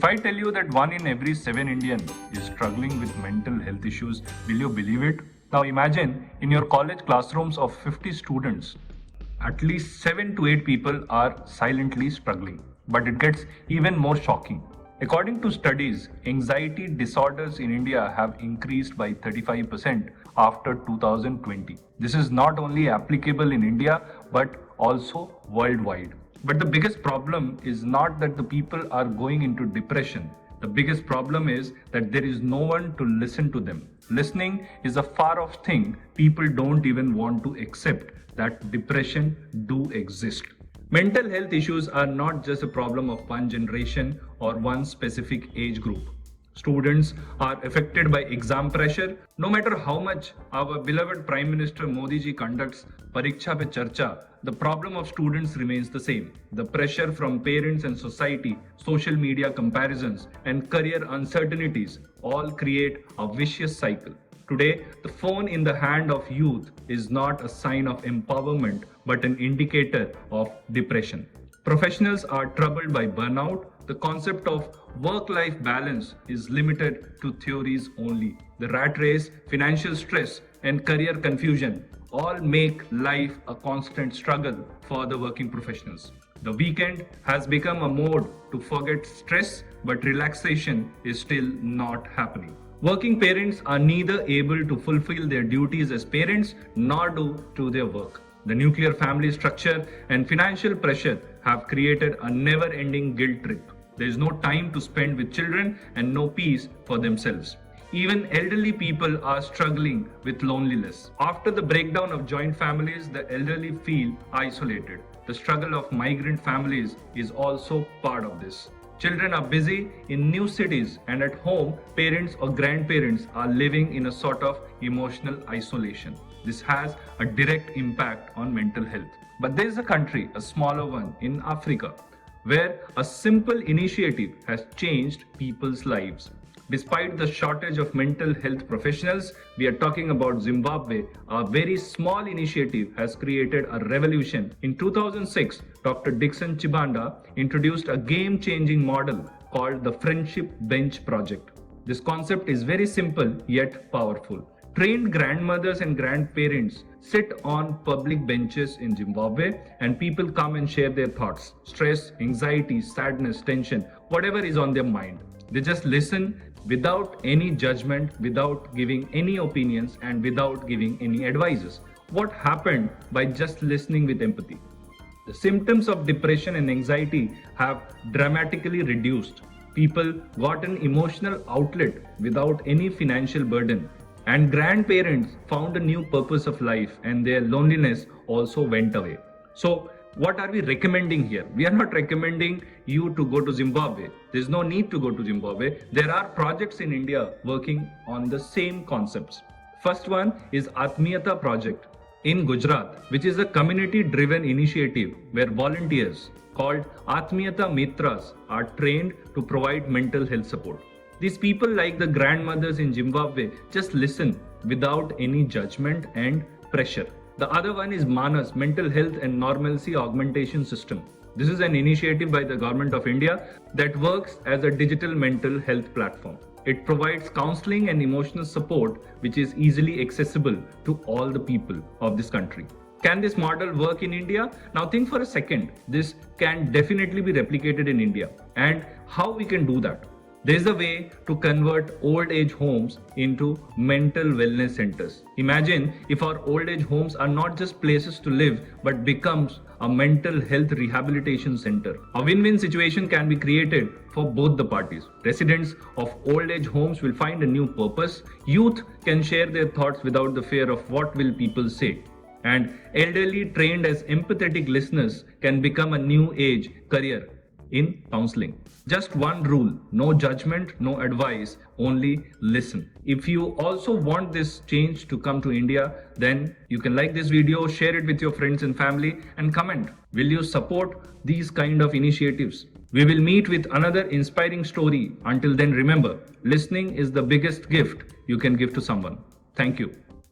If I tell you that 1 in every 7 Indian is struggling with mental health issues, will you believe it? Now imagine in your college classrooms of 50 students, at least 7 to 8 people are silently struggling. But it gets even more shocking. According to studies, anxiety disorders in India have increased by 35% after 2020. This is not only applicable in India but also worldwide. But the biggest problem is not that the people are going into depression. The biggest problem is that there is no one to listen to them. Listening is a far off thing. People don't even want to accept that depression do exist. Mental health issues are not just a problem of one generation or one specific age group. Students are affected by exam pressure. No matter how much our beloved Prime Minister Modi ji conducts Pariksha Pe Charcha, the problem of students remains the same. The pressure from parents and society, social media comparisons, and career uncertainties all create a vicious cycle. Today, the phone in the hand of youth is not a sign of empowerment but an indicator of depression. Professionals are troubled by burnout. The concept of work-life balance is limited to theories only. The rat race, financial stress, and career confusion all make life a constant struggle for the working professionals. The weekend has become a mode to forget stress, but relaxation is still not happening. Working parents are neither able to fulfill their duties as parents nor do their work. The nuclear family structure and financial pressure have created a never-ending guilt trip. There is no time to spend with children and no peace for themselves. Even elderly people are struggling with loneliness. After the breakdown of joint families, the elderly feel isolated. The struggle of migrant families is also part of this. Children are busy in new cities, and at home, parents or grandparents are living in a sort of emotional isolation. This has a direct impact on mental health. But there is a country, a smaller one in Africa, where a simple initiative has changed people's lives. Despite the shortage of mental health professionals, we are talking about Zimbabwe. A very small initiative has created a revolution. In 2006, Dr. Dixon Chibanda introduced a game-changing model called the Friendship Bench Project. This concept is very simple yet powerful. Trained grandmothers and grandparents sit on public benches in Zimbabwe, and people come and share their thoughts, stress, anxiety, sadness, tension, whatever is on their mind. They just listen without any judgment, without giving any opinions, and without giving any advices. What happened by just listening with empathy? The symptoms of depression and anxiety have dramatically reduced. People got an emotional outlet without any financial burden. And grandparents found a new purpose of life, and their loneliness also went away. So, what are we recommending here? We are not recommending you to go to Zimbabwe. There's no need to go to Zimbabwe. There are projects in India working on the same concepts. First one is Atmiyata project in Gujarat, which is a community-driven initiative where volunteers called Atmiyata Mitras are trained to provide mental health support. These people, like the grandmothers in Zimbabwe, just listen without any judgment and pressure. The other one is Manas, Mental Health and Normalcy Augmentation System. This is an initiative by the Government of India that works as a digital mental health platform. It provides counseling and emotional support which is easily accessible to all the people of this country. Can this model work in India? Now think for a second. This can definitely be replicated in India. And how we can do that? There is a way to convert old age homes into mental wellness centers. Imagine if our old age homes are not just places to live but becomes a mental health rehabilitation center. A win-win situation can be created for both the parties. Residents of old age homes will find a new purpose. Youth can share their thoughts without the fear of what will people say. And elderly trained as empathetic listeners can become a new age career in counseling. Just one rule: no judgment, no advice, only listen. If you also want this change to come to India, then you can like this video, share it with your friends and family, and comment. Will you support these kind of initiatives? We will meet with another inspiring story. Until then, remember, listening is the biggest gift you can give to someone. Thank you.